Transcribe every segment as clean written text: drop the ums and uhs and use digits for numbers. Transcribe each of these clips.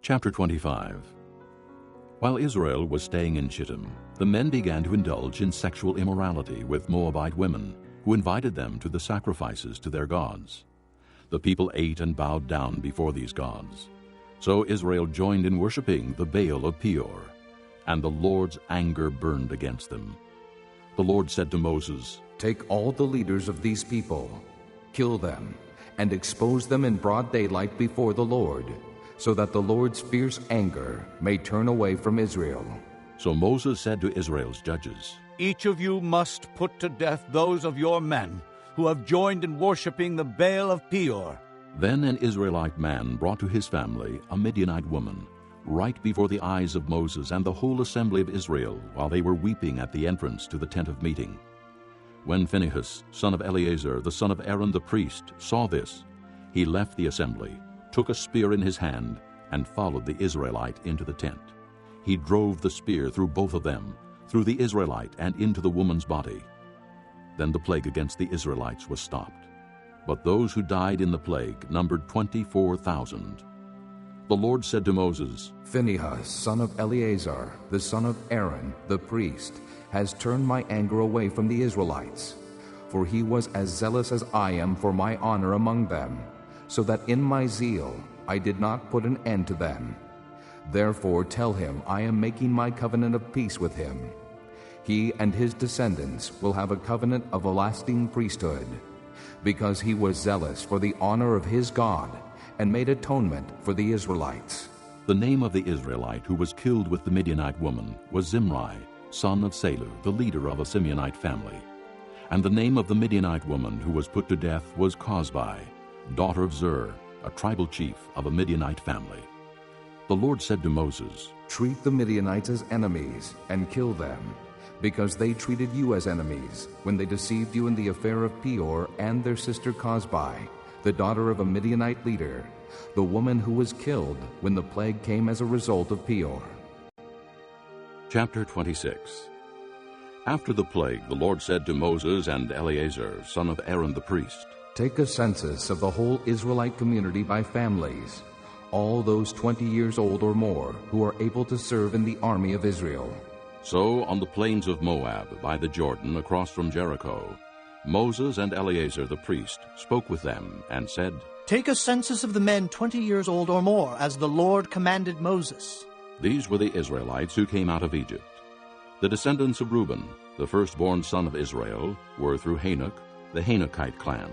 Chapter 25. While Israel was staying in Shittim, the men began to indulge in sexual immorality with Moabite women, who invited them to the sacrifices to their gods. The people ate and bowed down before these gods. So Israel joined in worshiping the Baal of Peor, and the Lord's anger burned against them. The Lord said to Moses, "Take all the leaders of these people, kill them, and expose them in broad daylight before the Lord, so that the Lord's fierce anger may turn away from Israel." So Moses said to Israel's judges, "Each of you must put to death those of your men who have joined in worshiping the Baal of Peor." Then an Israelite man brought to his family a Midianite woman, right before the eyes of Moses and the whole assembly of Israel, while they were weeping at the entrance to the tent of meeting. When Phinehas, son of Eleazar, the son of Aaron the priest, saw this, he left the assembly, took a spear in his hand, and followed the Israelite into the tent. He drove the spear through both of them, through the Israelite and into the woman's body. Then the plague against the Israelites was stopped. But those who died in the plague numbered 24,000. The Lord said to Moses, "Phinehas, son of Eleazar, the son of Aaron, the priest, has turned my anger away from the Israelites, for he was as zealous as I am for my honor among them, so that in my zeal I did not put an end to them. Therefore tell him I am making my covenant of peace with him. He and his descendants will have a covenant of a lasting priesthood, because he was zealous for the honor of his God and made atonement for the Israelites." The name of the Israelite who was killed with the Midianite woman was Zimri, son of Salu, the leader of a Simeonite family. And the name of the Midianite woman who was put to death was Cosbi, daughter of Zur, a tribal chief of a Midianite family. The Lord said to Moses, "Treat the Midianites as enemies and kill them, because they treated you as enemies when they deceived you in the affair of Peor and their sister Cosbi, the daughter of a Midianite leader, the woman who was killed when the plague came as a result of Peor." Chapter 26. After the plague, the Lord said to Moses and Eleazar, son of Aaron the priest, "Take a census of the whole Israelite community by families, all those 20 years old or more who are able to serve in the army of Israel." So on the plains of Moab, by the Jordan, across from Jericho, Moses and Eleazar the priest spoke with them and said, "Take a census of the men 20 years old or more, as the Lord commanded Moses." These were the Israelites who came out of Egypt. The descendants of Reuben, the firstborn son of Israel, were through Hanok, the Hanokite clan,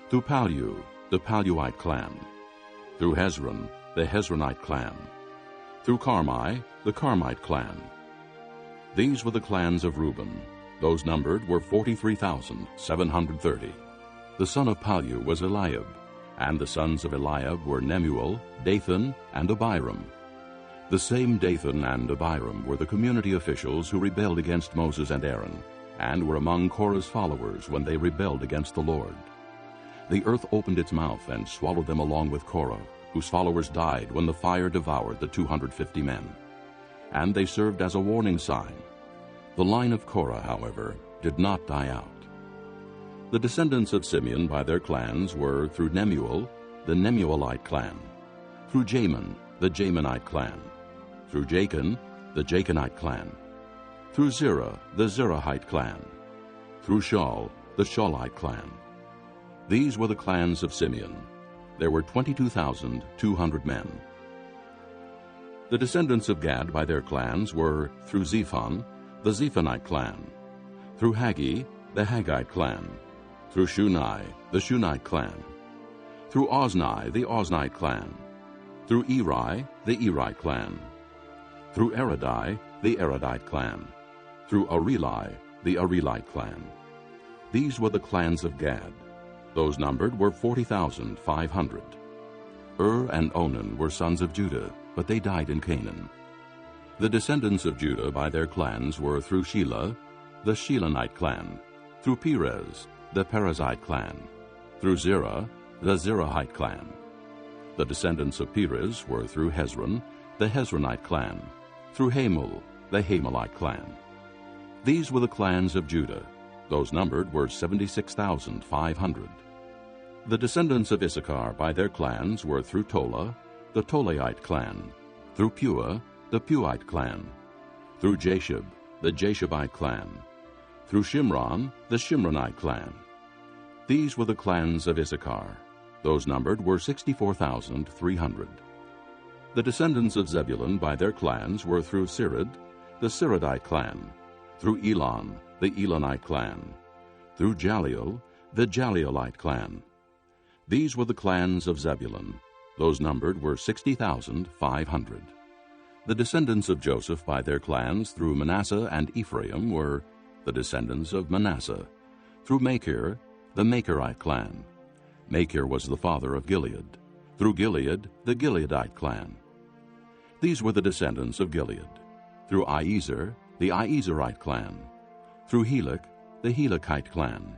through Palu, the Paluite clan, through Hezron, the Hezronite clan, through Carmi, the Carmite clan. These were the clans of Reuben. Those numbered were 43,730. The son of Palu was Eliab, and the sons of Eliab were Nemuel, Dathan, and Abiram. The same Dathan and Abiram were the community officials who rebelled against Moses and Aaron, and were among Korah's followers when they rebelled against the Lord. The earth opened its mouth and swallowed them along with Korah, whose followers died when the fire devoured the 250 men. And they served as a warning sign. The line of Korah, however, did not die out. The descendants of Simeon by their clans were through Nemuel, the Nemuelite clan, through Jamin, the Jaminite clan, through Jachin, the Jachinite clan, through Zerah, the Zerahite clan, through Shaul, the Shaulite clan. These were the clans of Simeon. There were 22,200 men. The descendants of Gad by their clans were through Zephon, the Zephonite clan, through Haggi, the Haggite clan, through Shunai, the Shunite clan, through Ozni, the Oznite clan, through Eri, the Erite clan, through Eridai, the Eridite clan, through Areli, the Arelite clan. These were the clans of Gad. Those numbered were 40,500. And Onan were sons of Judah, but they died in Canaan. The descendants of Judah by their clans were through Shelah, the Shilonite clan, through Perez, the Perizzite clan, through Zerah, the Zerahite clan. The descendants of Perez were through Hezron, the Hezronite clan, through Hamul, the Hamulite clan. These were the clans of Judah. Those numbered were 76,500. The descendants of Issachar by their clans were through Tola, the Tolaite clan. Through Pua, the Puite clan. Through Jashub, the Jashabite clan. Through Shimron, the Shimronite clan. These were the clans of Issachar. Those numbered were 64,300. The descendants of Zebulun by their clans were through Sirid, the Siridite clan. Through Elon, the Elonite clan. Through Jaliel, the Jalielite clan. These were the clans of Zebulun. Those numbered were 60,500. The descendants of Joseph by their clans through Manasseh and Ephraim were the descendants of Manasseh. Through Machir, the Machirite clan. Machir was the father of Gilead. Through Gilead, the Gileadite clan. These were the descendants of Gilead. Through Iezer, the Iezerite clan. Through Helek, the Helekite clan.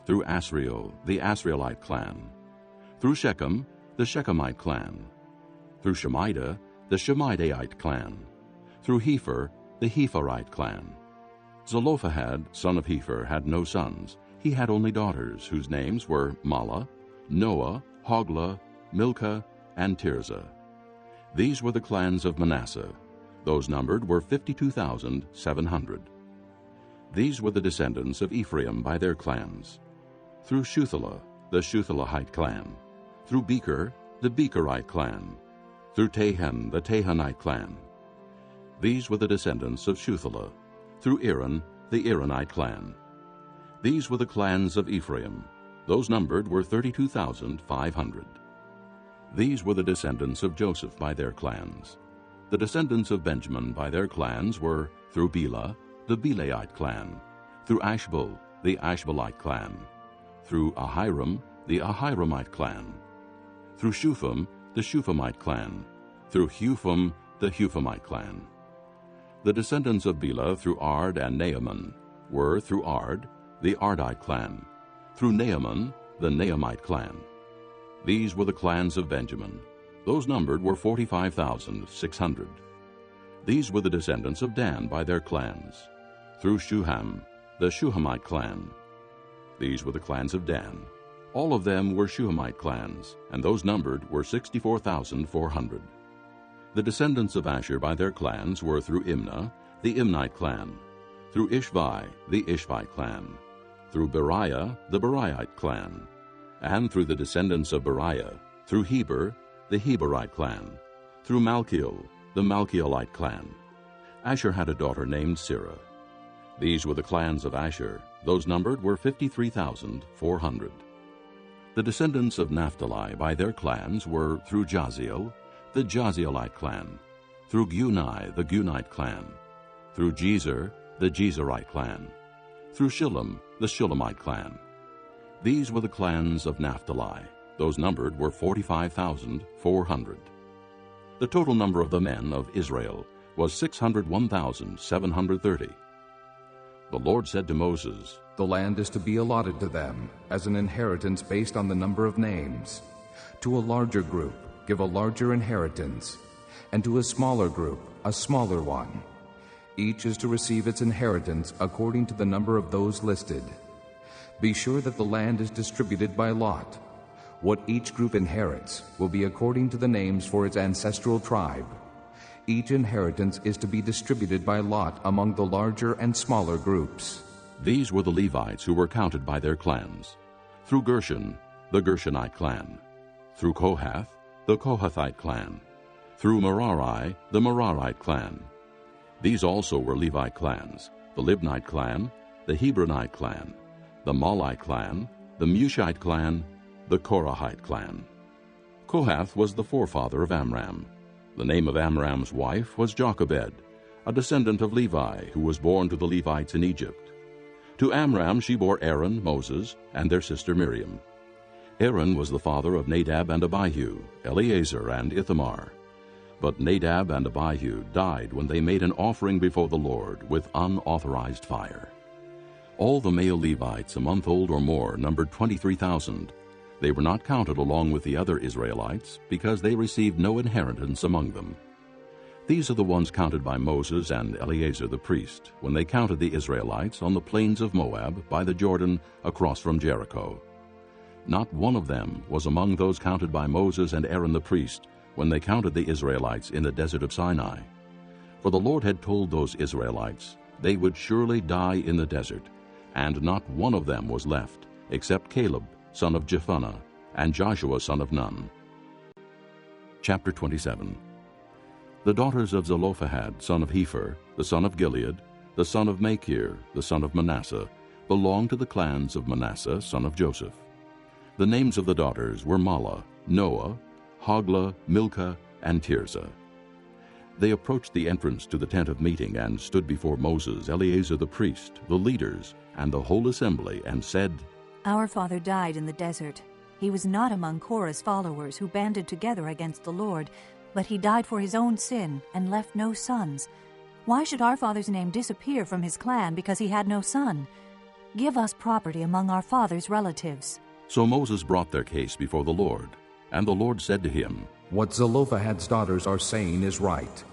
Through Asriel, the Asrielite clan. Through Shechem, the Shechemite clan. Through Shemida, the Shemidaite clan. Through Hepher, the Hepherite clan. Zelophehad, son of Hepher, had no sons. He had only daughters, whose names were Mahlah, Noah, Hoglah, Milcah, and Tirzah. These were the clans of Manasseh. Those numbered were 52,700. These were the descendants of Ephraim by their clans. Through Shuthelah, the Shuthelahite clan. Through Becher, the Becherite clan. Through Tahan, the Tahanite clan. These were the descendants of Shuthelah. Through Aaron, the Aaronite clan. These were the clans of Ephraim. Those numbered were 32,500. These were the descendants of Joseph by their clans. The descendants of Benjamin by their clans were through Bela, the Belaite clan. Through Ashbel, the Ashbelite clan. Through Ahiram, the Ahiramite clan. Through Shupham, the Shuphamite clan. Through Hupham, the Huphamite clan. The descendants of Bela through Ard and Naaman were through Ard, the Ardite clan. Through Naaman, the Naamite clan. These were the clans of Benjamin. Those numbered were 45,600. These were the descendants of Dan by their clans. Through Shuham, the Shuhamite clan. These were the clans of Dan. All of them were Shuhamite clans, and those numbered were 64,400. The descendants of Asher by their clans were through Imnah, the Imnite clan. Through Ishvi, the Ishvite clan. Through Beriah, the Beriite clan. And through the descendants of Beriah, through Heber, the Heberite clan. Through Malchiel, the Malchielite clan. Asher had a daughter named Sirah. These were the clans of Asher. Those numbered were 53,400. The descendants of Naphtali by their clans were through Jaziel, the Jazielite clan. Through Guni, the Gunite clan. Through Jezer, the Jezerite clan. Through Shillem, the Shillemite clan. These were the clans of Naphtali. Those numbered were 45,400. The total number of the men of Israel was 601,730. The Lord said to Moses, The land is to be allotted to them as an inheritance based on the number of names. To a larger group, give a larger inheritance, and to a smaller group, a smaller one. Each is to receive its inheritance according to the number of those listed. Be sure that the land is distributed by lot. What each group inherits will be according to the names for its ancestral tribe. Each inheritance is to be distributed by lot among the larger and smaller groups. These were the Levites who were counted by their clans. Through Gershon, the Gershonite clan. Through Kohath, the Kohathite clan. Through Merari, the Merarite clan. These also were Levite clans, the Libnite clan, the Hebronite clan, the Malite clan, the Mushite clan, the Korahite clan. Kohath was the forefather of Amram. The name of Amram's wife was Jochebed, a descendant of Levi, who was born to the Levites in Egypt. To Amram she bore Aaron, Moses, and their sister Miriam. Aaron was the father of Nadab and Abihu, Eleazar and Ithamar. But Nadab and Abihu died when they made an offering before the Lord with unauthorized fire. All the male Levites a month old or more numbered 23,000. They were not counted along with the other Israelites because they received no inheritance among them. These are the ones counted by Moses and Eleazar the priest when they counted the Israelites on the plains of Moab by the Jordan across from Jericho. Not one of them was among those counted by Moses and Aaron the priest when they counted the Israelites in the desert of Sinai. For the Lord had told those Israelites they would surely die in the desert, and not one of them was left, except Caleb, son of Jephunneh, and Joshua, son of Nun. Chapter 27. The daughters of Zelophehad, son of Hepher, the son of Gilead, the son of Machir, the son of Manasseh, belonged to the clans of Manasseh, son of Joseph. The names of the daughters were Mahlah, Noah, Hoglah, Milcah, and Tirzah. They approached the entrance to the tent of meeting and stood before Moses, Eleazar the priest, the leaders, and the whole assembly, and said, Our father died in the desert. He was not among Korah's followers who banded together against the Lord, but he died for his own sin and left no sons. Why should our father's name disappear from his clan because he had no son? Give us property among our father's relatives. So Moses brought their case before the Lord, and the Lord said to him, What Zelophehad's daughters are saying is right.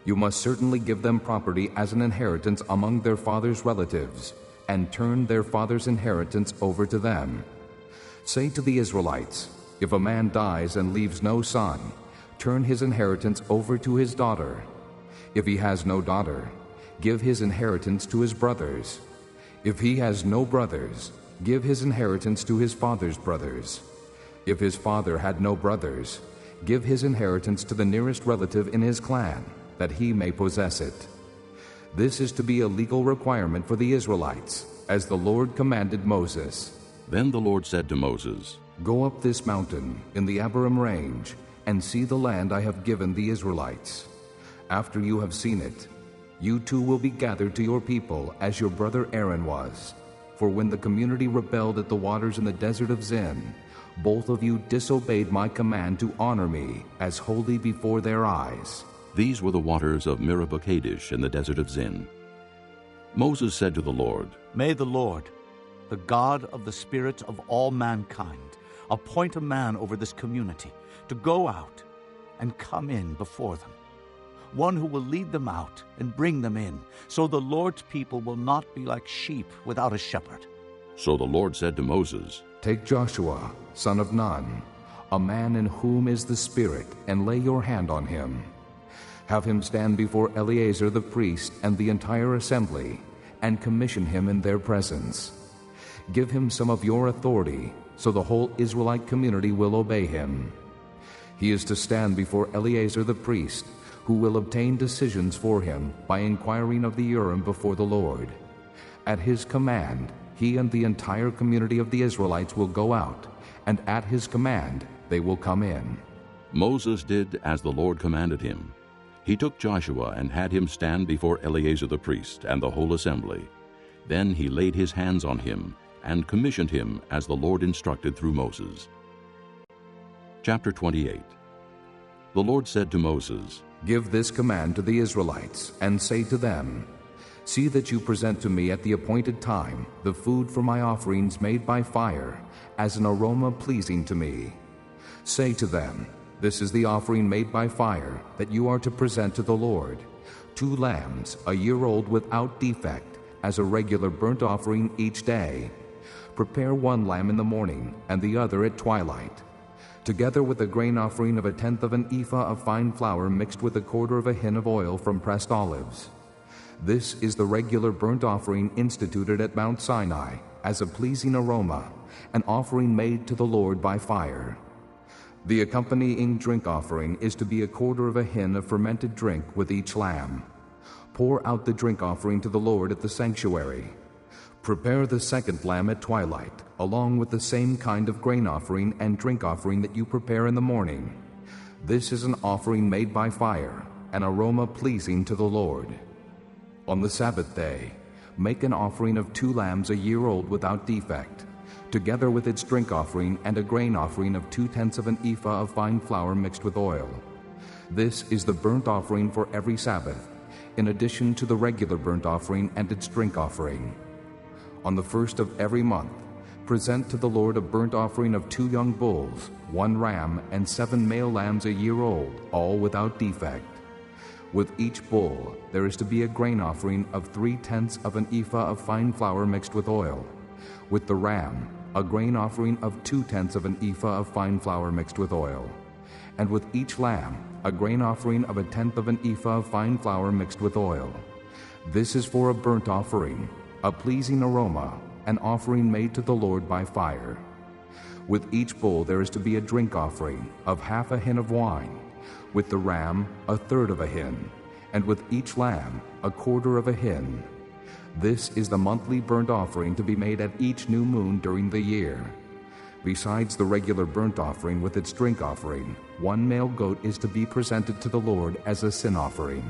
You must certainly give them property as an inheritance among their father's relatives, and turn their father's inheritance over to them. Say to the Israelites, if a man dies and leaves no son, turn his inheritance over to his daughter. If he has no daughter, give his inheritance to his brothers. If he has no brothers, give his inheritance to his father's brothers. If his father had no brothers, give his inheritance to the nearest relative in his clan, that he may possess it. This is to be a legal requirement for the Israelites, as the Lord commanded Moses. Then the Lord said to Moses, Go up this mountain in the Abiram range, and see the land I have given the Israelites. After you have seen it, you too will be gathered to your people as your brother Aaron was. For when the community rebelled at the waters in the desert of Zin, both of you disobeyed my command to honor me as holy before their eyes. These were the waters of Meribah Kadesh in the desert of Zin. Moses said to the Lord, May the Lord, the God of the spirits of all mankind, appoint a man over this community to go out and come in before them, one who will lead them out and bring them in, so the Lord's people will not be like sheep without a shepherd. So the Lord said to Moses, Take Joshua, son of Nun, a man in whom is the Spirit, and lay your hand on him. Have him stand before Eleazar the priest and the entire assembly, and commission him in their presence. Give him some of your authority, so the whole Israelite community will obey him. He is to stand before Eleazar the priest, who will obtain decisions for him by inquiring of the Urim before the Lord. At his command, he and the entire community of the Israelites will go out, and at his command they will come in. Moses did as the Lord commanded him. He took Joshua and had him stand before Eleazar the priest and the whole assembly. Then he laid his hands on him and commissioned him as the Lord instructed through Moses. Chapter 28. The Lord said to Moses, Give this command to the Israelites, and say to them, See that you present to me at the appointed time the food for my offerings made by fire, as an aroma pleasing to me. Say to them, This is the offering made by fire that you are to present to the Lord, 2 lambs, a year old without defect, as a regular burnt offering each day. Prepare 1 lamb in the morning, and the other at twilight, together with a grain offering of 1/10 of an ephah of fine flour mixed with 1/4 of a hin of oil from pressed olives. This is the regular burnt offering instituted at Mount Sinai as a pleasing aroma, an offering made to the Lord by fire. The accompanying drink offering is to be 1/4 of a hin of fermented drink with each lamb. Pour out the drink offering to the Lord at the sanctuary. Prepare the 2nd lamb at twilight, along with the same kind of grain offering and drink offering that you prepare in the morning. This is an offering made by fire, an aroma pleasing to the Lord. On the Sabbath day, make an offering of 2 lambs a year old without defect, together with its drink offering and a grain offering of 2/10 of an ephah of fine flour mixed with oil. This is the burnt offering for every Sabbath, in addition to the regular burnt offering and its drink offering. On the 1st of every month, present to the Lord a burnt offering of 2 young bulls, 1 ram, and 7 male lambs a year old, all without defect. With each bull there is to be a grain offering of 3/10 of an ephah of fine flour mixed with oil. With the ram, a grain offering of 2/10 of an ephah of fine flour mixed with oil. and with each lamb a grain offering of 1/10 of an ephah of fine flour mixed with oil. This is for a burnt offering, a pleasing aroma, an offering made to the Lord by fire. With each bull there is to be a drink offering of 1/2 a hin of wine, with the ram 1/3 of a hin, and with each lamb 1/4 of a hin. This is the monthly burnt offering to be made at each new moon during the year. Besides the regular burnt offering with its drink offering, one male goat is to be presented to the Lord as a sin offering.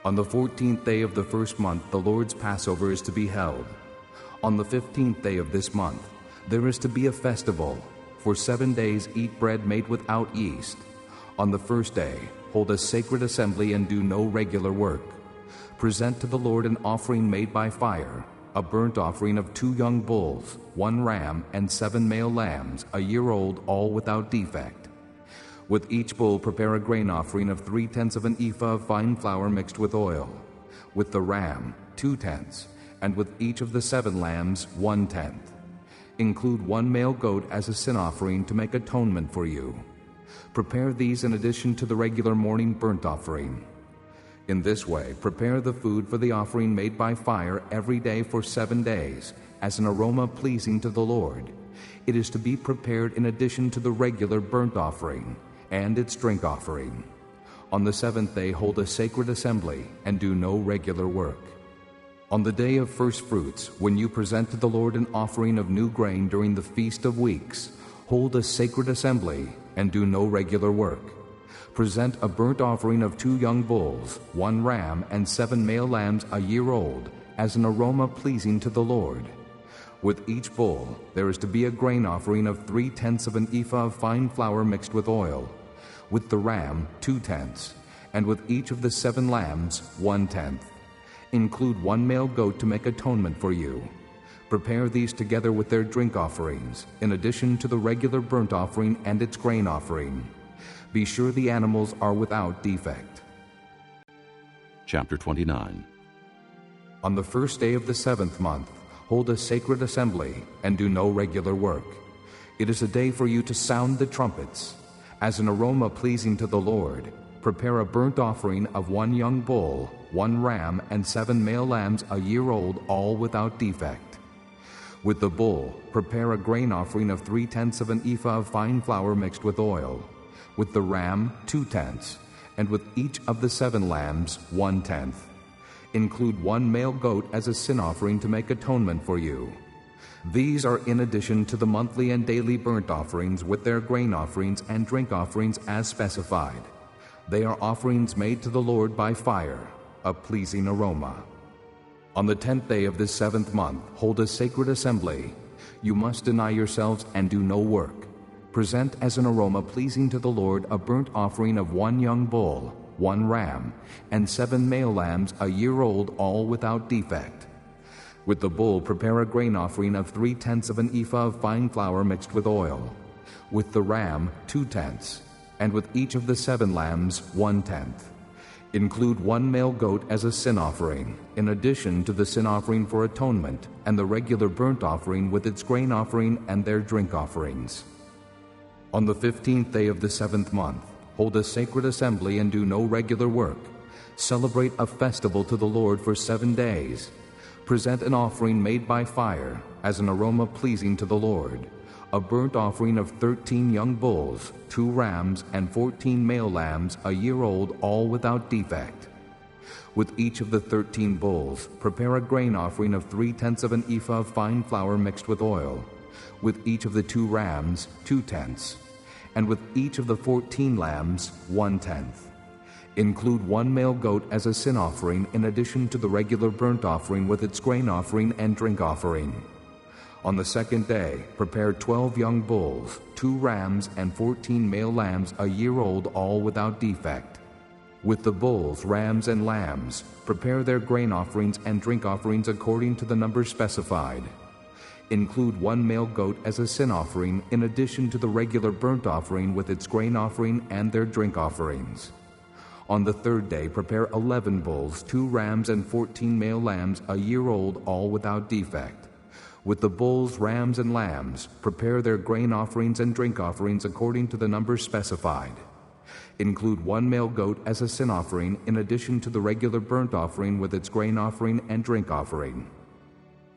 On the 14th day of the first month the Lord's Passover is to be held. On the 15th day of this month there is to be a festival. For 7 days eat bread made without yeast. On the first day hold a sacred assembly and do no regular work. Present to the Lord an offering made by fire, a burnt offering of 2 young bulls, 1 ram, and 7 male lambs, a year old, all without defect. With each bull prepare a grain offering of 3/10 of an ephah of fine flour mixed with oil. With the ram 2/10, and with each of the 7 lambs 1/10. Include 1 male goat as a sin offering to make atonement for you. Prepare these in addition to the regular morning burnt offering. In this way, prepare the food for the offering made by fire every day for 7 days, as an aroma pleasing to the Lord. It is to be prepared in addition to the regular burnt offering and its drink offering. On the 7th day hold a sacred assembly and do no regular work. On the day of first fruits, when you present to the Lord an offering of new grain during the Feast of Weeks, hold a sacred assembly and do no regular work. Present a burnt offering of 2 young bulls, 1 ram, and 7 male lambs a year old, as an aroma pleasing to the Lord. With each bull there is to be a grain offering of 3/10 of an ephah of fine flour mixed with oil. With the ram 2/10, and with each of the 7 lambs 1/10. Include 1 male goat to make atonement for you. Prepare these together with their drink offerings, in addition to the regular burnt offering and its grain offering. Be sure the animals are without defect. Chapter 29. On the first day of the 7th month, hold a sacred assembly and do no regular work. It is a day for you to sound the trumpets. As an aroma pleasing to the Lord, prepare a burnt offering of 1 young bull, 1 ram, and 7 male lambs a year old, all without defect. With the bull, prepare a grain offering of 3/10 of an ephah of fine flour mixed with oil. With the ram 2/10, and with each of the 7 lambs 1/10. Include 1 male goat as a sin offering to make atonement for you. These are in addition to the monthly and daily burnt offerings with their grain offerings and drink offerings as specified. They are offerings made to the Lord by fire, a pleasing aroma. On the 10th day of this 7th month, hold a sacred assembly. You must deny yourselves and do no work. Present as an aroma pleasing to the Lord a burnt offering of 1 young bull, 1 ram, and 7 male lambs a year old, all without defect. With the bull prepare a grain offering of 3/10 of an ephah of fine flour mixed with oil. With the ram 2/10, and with each of the 7 lambs 1/10. Include 1 male goat as a sin offering, in addition to the sin offering for atonement and the regular burnt offering with its grain offering and their drink offerings. On the 15th day of the 7th month, hold a sacred assembly and do no regular work. Celebrate a festival to the Lord for 7 days. Present an offering made by fire as an aroma pleasing to the Lord. A burnt offering of 13 young bulls, 2 rams, and 14 male lambs a year old, all without defect. With each of the 13 bulls, prepare a grain offering of 3/10 of an ephah of fine flour mixed with oil. With each of the 2 rams, 2/10, and with each of the 14 lambs, 1/10. Include 1 male goat as a sin offering in addition to the regular burnt offering with its grain offering and drink offering. On the 2nd day, prepare 12 young bulls, 2 rams, and 14 male lambs a year old, all without defect. With the bulls, rams, and lambs, prepare their grain offerings and drink offerings according to the number specified. Include 1 male goat as a sin offering in addition to the regular burnt offering with its grain offering and their drink offerings. On the 3rd day, prepare 11 bulls, 2 rams, and 14 male lambs a year old, all without defect. With the bulls, rams, and lambs, prepare their grain offerings and drink offerings according to the number specified. Include 1 male goat as a sin offering in addition to the regular burnt offering with its grain offering and drink offering.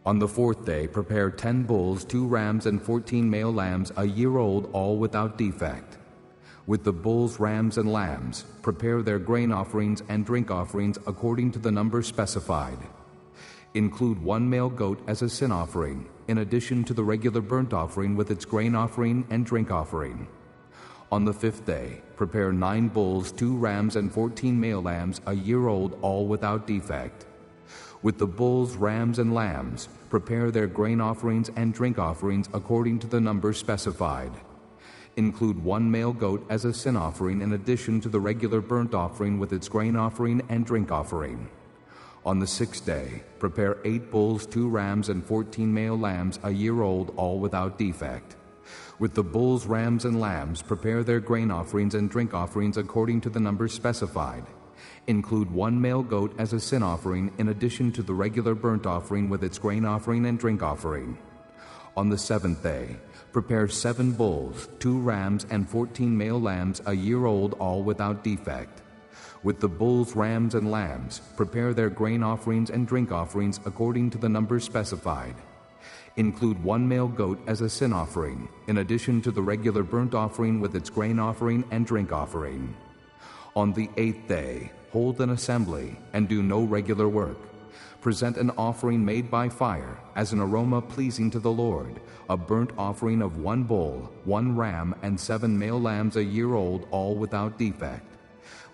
On the 4th day, prepare 10 bulls, 2 rams, and 14 male lambs, a year old, all without defect. With the bulls, rams, and lambs, prepare their grain offerings and drink offerings according to the number specified. Include 1 male goat as a sin offering, in addition to the regular burnt offering with its grain offering and drink offering. On the 5th day, prepare 9 bulls, 2 rams, and 14 male lambs, a year old, all without defect. With the bulls, rams, and lambs, prepare their grain offerings and drink offerings according to the number specified. Include 1 male goat as a sin offering in addition to the regular burnt offering with its grain offering and drink offering. On the 6th day, prepare 8 bulls, 2 rams, and 14 male lambs, a year old, all without defect. With the bulls, rams, and lambs, prepare their grain offerings and drink offerings according to the number specified. Include 1 male goat as a sin offering in addition to the regular burnt offering with its grain offering and drink offering. On the 7th day, prepare 7 bulls, 2 rams, and 14 male lambs, a year old, all without defect. With the bulls, rams, and lambs, prepare their grain offerings and drink offerings according to the number specified. Include 1 male goat as a sin offering, in addition to the regular burnt offering with its grain offering and drink offering. On the 8th day, hold an assembly and do no regular work. Present an offering made by fire as an aroma pleasing to the Lord, a burnt offering of 1 bull, 1 ram, and 7 male lambs a year old, all without defect.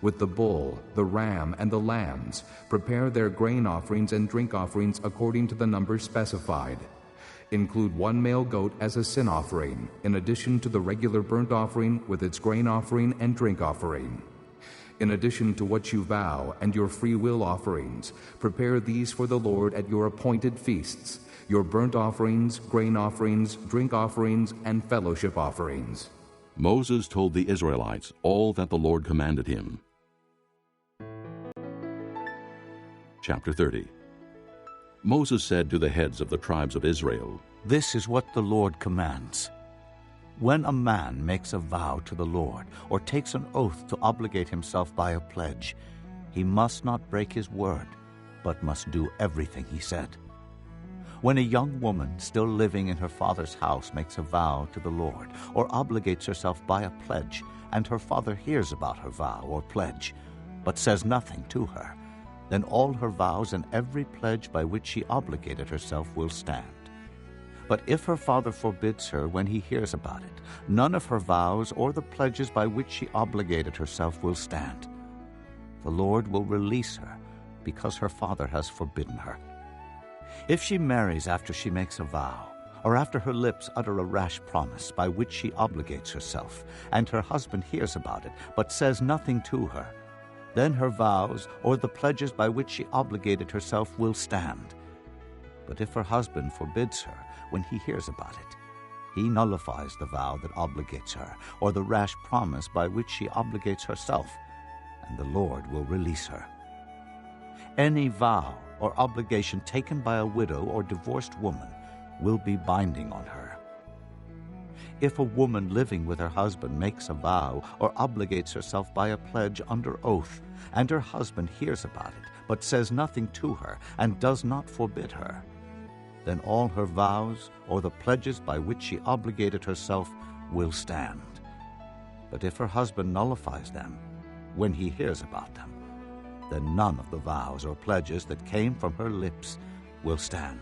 With the bull, the ram, and the lambs, prepare their grain offerings and drink offerings according to the number specified. Include 1 male goat as a sin offering, in addition to the regular burnt offering with its grain offering and drink offering. In addition to what you vow and your free will offerings, prepare these for the Lord at your appointed feasts, your burnt offerings, grain offerings, drink offerings, and fellowship offerings. Moses told the Israelites all that the Lord commanded him. Chapter 30. Moses said to the heads of the tribes of Israel, This is what the Lord commands. When a man makes a vow to the Lord or takes an oath to obligate himself by a pledge, he must not break his word, but must do everything he said. When a young woman still living in her father's house makes a vow to the Lord or obligates herself by a pledge, and her father hears about her vow or pledge, but says nothing to her, then all her vows and every pledge by which she obligated herself will stand. But if her father forbids her when he hears about it, none of her vows or the pledges by which she obligated herself will stand. The Lord will release her because her father has forbidden her. If she marries after she makes a vow, or after her lips utter a rash promise by which she obligates herself, and her husband hears about it but says nothing to her, then her vows or the pledges by which she obligated herself will stand. But if her husband forbids her when he hears about it, he nullifies the vow that obligates her, or the rash promise by which she obligates herself, and the Lord will release her. Any vow or obligation taken by a widow or divorced woman will be binding on her. If a woman living with her husband makes a vow or obligates herself by a pledge under oath, and her husband hears about it, but says nothing to her and does not forbid her, then all her vows or the pledges by which she obligated herself will stand. But if her husband nullifies them when he hears about them, then none of the vows or pledges that came from her lips will stand.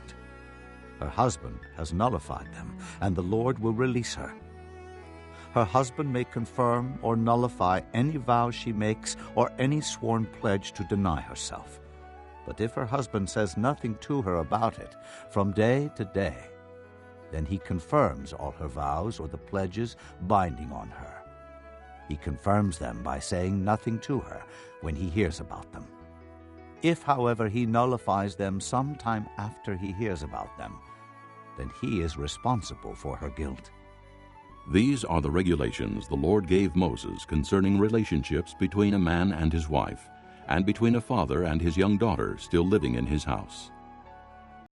Her husband has nullified them, and the Lord will release her. Her husband may confirm or nullify any vow she makes or any sworn pledge to deny herself. But if her husband says nothing to her about it from day to day, then he confirms all her vows or the pledges binding on her. He confirms them by saying nothing to her when he hears about them. If, however, he nullifies them sometime after he hears about them, then he is responsible for her guilt. These are the regulations the Lord gave Moses concerning relationships between a man and his wife, and between a father and his young daughter still living in his house.